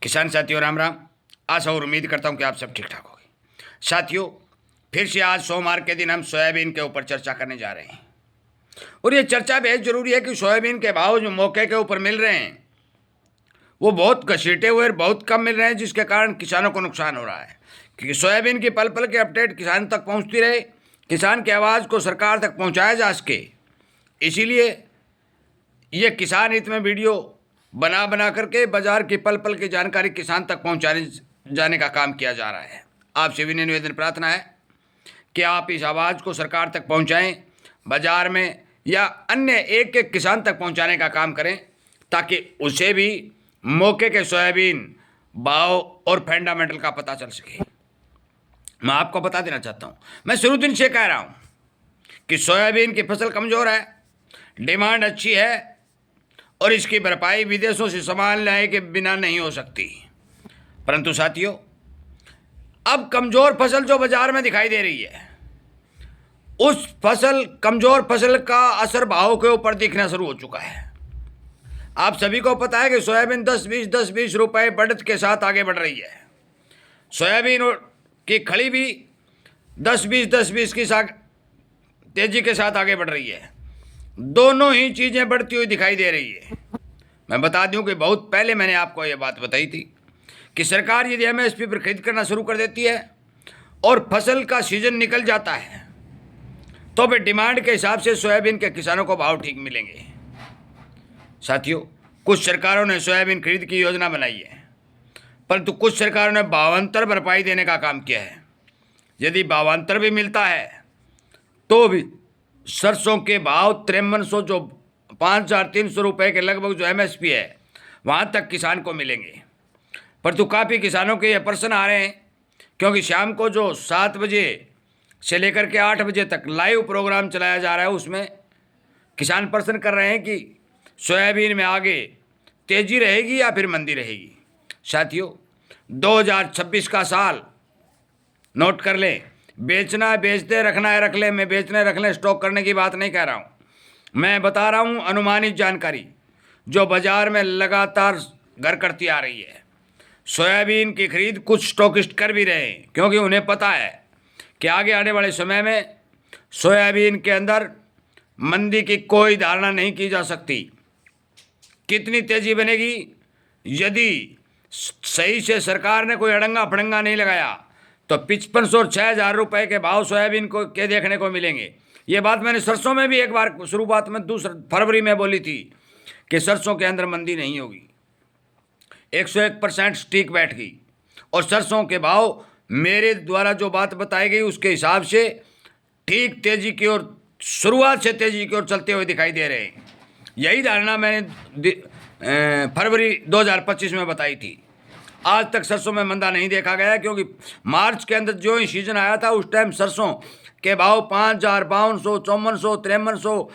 किसान साथियों राम राम। आशा और उम्मीद करता हूं कि आप सब ठीक ठाक होंगे। साथियों, फिर से आज सोमवार के दिन हम सोयाबीन के ऊपर चर्चा करने जा रहे हैं और ये चर्चा बेहद जरूरी है कि सोयाबीन के भाव जो मौके के ऊपर मिल रहे हैं वो बहुत घसीटे हुए और बहुत कम मिल रहे हैं, जिसके कारण किसानों को नुकसान हो रहा है। क्योंकि सोयाबीन की पल पल के अपडेट किसान तक पहुंचती रहे, किसान की आवाज़ को सरकार तक पहुंचाया जा सके, इसीलिए ये किसान हित में वीडियो बना बना करके बाजार की पल पल की जानकारी किसान तक पहुंचाने जाने का काम किया जा रहा है। आपसे विनय निवेदन प्रार्थना है कि आप इस आवाज़ को सरकार तक पहुंचाएं, बाजार में या अन्य एक एक किसान तक पहुंचाने का काम करें, ताकि उसे भी मौके के सोयाबीन भाव और फंडामेंटल का पता चल सके। मैं आपको बता देना चाहता हूं, मैं शुरू दिन से कह रहा हूं कि सोयाबीन की फसल कमज़ोर है, डिमांड अच्छी है और इसकी भरपाई विदेशों से सामान लाए के बिना नहीं हो सकती। परंतु साथियों, अब कमज़ोर फसल जो बाजार में दिखाई दे रही है, उस कमज़ोर फसल का असर भाव के ऊपर दिखना शुरू हो चुका है। आप सभी को पता है कि सोयाबीन 10-20 रुपए बढ़त के साथ आगे बढ़ रही है। सोयाबीन की खड़ी भी 10-20 की तेजी के साथ आगे बढ़ रही है। दोनों ही चीज़ें बढ़ती हुई दिखाई दे रही है। मैं बता दूं कि बहुत पहले मैंने आपको यह बात बताई थी कि सरकार यदि एमएसपी पर खरीद करना शुरू कर देती है और फसल का सीजन निकल जाता है तो फिर डिमांड के हिसाब से सोयाबीन के किसानों को भाव ठीक मिलेंगे। साथियों, कुछ सरकारों ने सोयाबीन खरीद की योजना बनाई है, परंतु कुछ सरकारों ने भावांतर भरपाई देने का काम किया है। यदि भावांतर भी मिलता है तो भी सरसों के भाव 5300 जो 5300 रुपये के लगभग जो एमएसपी है वहाँ तक किसान को मिलेंगे। परंतु काफ़ी किसानों के ये प्रश्न आ रहे हैं, क्योंकि शाम को जो 7 बजे से लेकर के 8 बजे तक लाइव प्रोग्राम चलाया जा रहा है, उसमें किसान प्रश्न कर रहे हैं कि सोयाबीन में आगे तेजी रहेगी या फिर मंदी रहेगी। साथियों, 2026 का साल नोट कर लें। बेचना है बेचते, रखना है रख ले। मैं बेचने रख लें स्टॉक करने की बात नहीं कह रहा हूँ, मैं बता रहा हूँ अनुमानित जानकारी जो बाजार में लगातार घर करती आ रही है। सोयाबीन की खरीद कुछ स्टॉकिस्ट कर भी रहे हैं, क्योंकि उन्हें पता है कि आगे आने वाले समय में सोयाबीन के अंदर मंदी की कोई धारणा नहीं की जा सकती। कितनी तेजी बनेगी, यदि सही से सरकार ने कोई अड़ंगा फड़ंगा नहीं लगाया तो 5500 और 6000 रुपये के भाव सोयाबीन को के देखने को मिलेंगे। ये बात मैंने सरसों में भी एक बार शुरुआत में 2 फरवरी में बोली थी कि सरसों के अंदर मंदी नहीं होगी। 101% स्टिक बैठ गई और सरसों के भाव मेरे द्वारा जो बात बताई गई उसके हिसाब से ठीक तेजी की ओर, शुरुआत से तेजी की ओर चलते हुए दिखाई दे रहे हैं। यही धारणा मैंने फरवरी 2025 में बताई थी। आज तक सरसों में मंदा नहीं देखा गया, क्योंकि मार्च के अंदर जो ही सीजन आया था उस टाइम सरसों के भाव 5000, 5200, 5400, 5300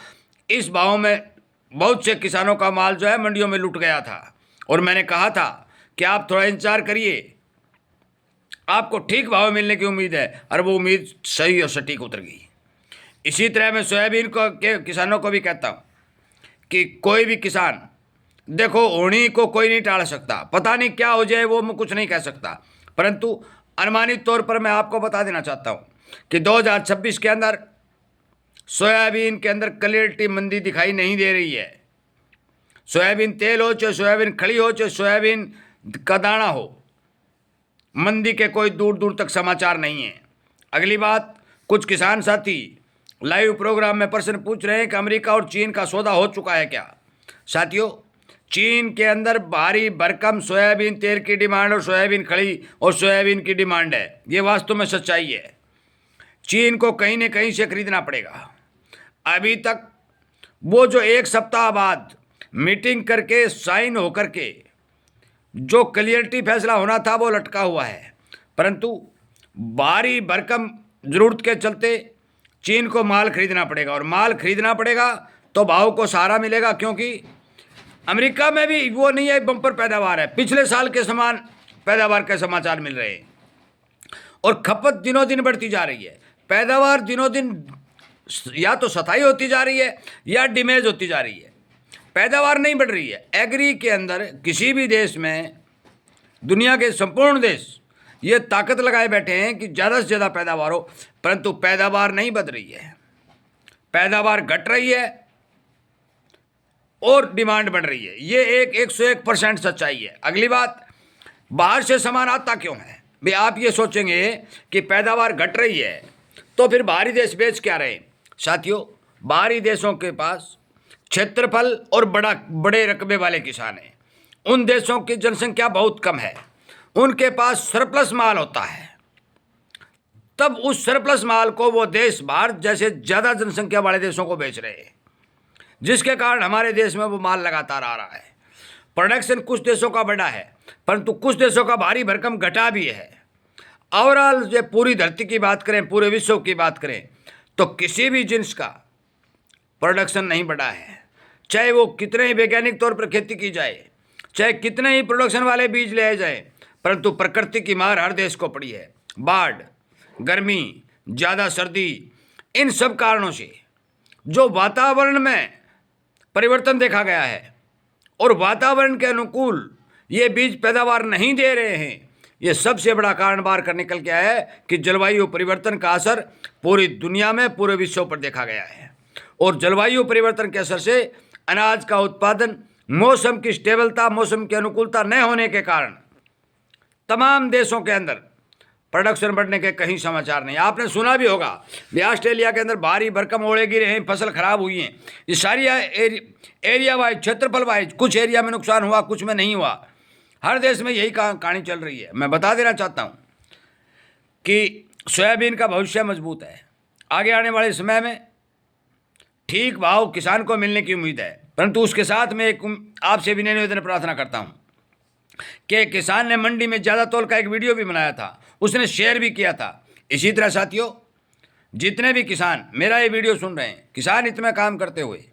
इस भाव में बहुत से किसानों का माल जो है मंडियों में लुट गया था। और मैंने कहा था कि आप थोड़ा इंतजार करिए, आपको ठीक भाव मिलने की उम्मीद है, और वो उम्मीद सही और सटीक उतर गई। इसी तरह मैं सोयाबीन के किसानों को भी कहता हूँ कि कोई भी किसान, देखो होनी को कोई नहीं टाल सकता, पता नहीं क्या हो जाए वो मैं कुछ नहीं कह सकता, परंतु अनुमानित तौर पर मैं आपको बता देना चाहता हूँ कि 2026 के अंदर सोयाबीन के अंदर क्लियरिटी मंदी दिखाई नहीं दे रही है। सोयाबीन तेल हो चाहे सोयाबीन खड़ी हो चाहे सोयाबीन का दाना हो, मंदी के कोई दूर दूर तक समाचार नहीं है। अगली बात, कुछ किसान साथी लाइव प्रोग्राम में प्रश्न पूछ रहे हैं कि अमेरिका और चीन का सौदा हो चुका है क्या। साथियों, चीन के अंदर भारी भरकम सोयाबीन तेल की डिमांड और सोयाबीन खड़ी और सोयाबीन की डिमांड है। ये वास्तव में सच्चाई है। चीन को कहीं न कहीं से खरीदना पड़ेगा। अभी तक वो जो 1 सप्ताह बाद मीटिंग करके साइन होकर के जो क्लियरिटी फैसला होना था वो लटका हुआ है, परंतु भारी भरकम जरूरत के चलते चीन को माल खरीदना पड़ेगा, और माल खरीदना पड़ेगा तो भाव को सहारा मिलेगा, क्योंकि अमेरिका में भी वो नहीं है बम्पर पैदावार है, पिछले साल के समान पैदावार के समाचार मिल रहे हैं और खपत दिनों दिन बढ़ती जा रही है। पैदावार दिनों दिन या तो सताई होती जा रही है या डिमेज होती जा रही है, पैदावार नहीं बढ़ रही है। एग्री के अंदर किसी भी देश में दुनिया के संपूर्ण देश ये ताकत लगाए बैठे हैं कि ज़्यादा से ज़्यादा पैदावार हो, परंतु पैदावार नहीं बढ़ रही है, पैदावार घट रही है और डिमांड बढ़ रही है। ये एक 101% सच्चाई है। अगली बात, बाहर से सामान आता क्यों है भाई? आप ये सोचेंगे कि पैदावार घट रही है तो फिर बाहरी देश बेच क्या रहे? साथियों, बाहरी देशों के पास क्षेत्रफल और बड़े रकबे वाले किसान हैं। उन देशों की जनसंख्या बहुत कम है, उनके पास सरप्लस माल होता है, तब उस सरप्लस माल को वो देश बाहर जैसे ज़्यादा जनसंख्या वाले देशों को बेच रहे हैं, जिसके कारण हमारे देश में वो माल लगातार आ रहा है। प्रोडक्शन कुछ देशों का बढ़ा है, परंतु कुछ देशों का भारी भरकम घटा भी है। ओवरऑल जो पूरी धरती की बात करें, पूरे विश्व की बात करें, तो किसी भी जिन्स का प्रोडक्शन नहीं बढ़ा है। चाहे वो कितने ही वैज्ञानिक तौर पर खेती की जाए, चाहे कितने ही प्रोडक्शन वाले बीज ले जाए, परंतु प्रकृति की मार हर देश को पड़ी है। बाढ़, गर्मी, ज़्यादा सर्दी, इन सब कारणों से जो वातावरण में परिवर्तन देखा गया है और वातावरण के अनुकूल ये बीज पैदावार नहीं दे रहे हैं, ये सबसे बड़ा कारण बाहर कर निकल के आया है कि जलवायु परिवर्तन का असर पूरी दुनिया में, पूरे विश्व पर देखा गया है। और जलवायु परिवर्तन के असर से अनाज का उत्पादन, मौसम की स्टेबलता, मौसम की अनुकूलता न होने के कारण तमाम देशों के अंदर प्रोडक्शन बढ़ने के कहीं समाचार नहीं। आपने सुना भी होगा भी ऑस्ट्रेलिया के अंदर भारी भरकम ओले गिरे हैं, फसल खराब हुई हैं। ये सारी एरिया वाइज, क्षेत्रफल वाइज, कुछ एरिया में नुकसान हुआ, कुछ में नहीं हुआ। हर देश में यही कहानी चल रही है। मैं बता देना चाहता हूँ कि सोयाबीन का भविष्य मजबूत है। आगे आने वाले समय में ठीक भाव किसान को मिलने की उम्मीद है, परंतु उसके साथ में एक आपसे भी निवेदन प्रार्थना करता हूँ कि किसान ने मंडी में ज़्यादा तौल का एक वीडियो भी बनाया था, उसने शेयर भी किया था। इसी तरह साथियों, जितने भी किसान मेरा ये वीडियो सुन रहे हैं, किसान हित में काम करते हुए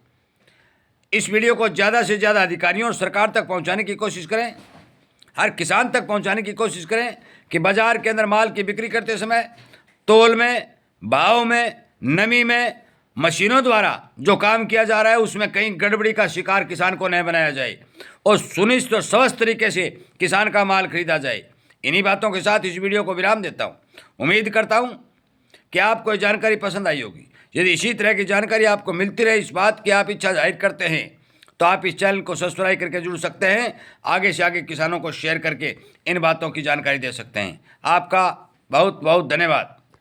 इस वीडियो को ज़्यादा से ज़्यादा अधिकारियों और सरकार तक पहुंचाने की कोशिश करें, हर किसान तक पहुंचाने की कोशिश करें कि बाज़ार के अंदर माल की बिक्री करते समय तौल में, भाव में, नमी में, मशीनों द्वारा जो काम किया जा रहा है उसमें कहीं गड़बड़ी का शिकार किसान को न बनाया जाए और सुनिश्चित और स्वस्थ तरीके से किसान का माल खरीदा जाए। इन्हीं बातों के साथ इस वीडियो को विराम देता हूँ। उम्मीद करता हूँ कि आपको ये जानकारी पसंद आई होगी। यदि इसी तरह की जानकारी आपको मिलती रहे, इस बात की आप इच्छा जाहिर करते हैं, तो आप इस चैनल को सब्सक्राइब करके जुड़ सकते हैं। आगे से आगे किसानों को शेयर करके इन बातों की जानकारी दे सकते हैं। आपका बहुत बहुत धन्यवाद।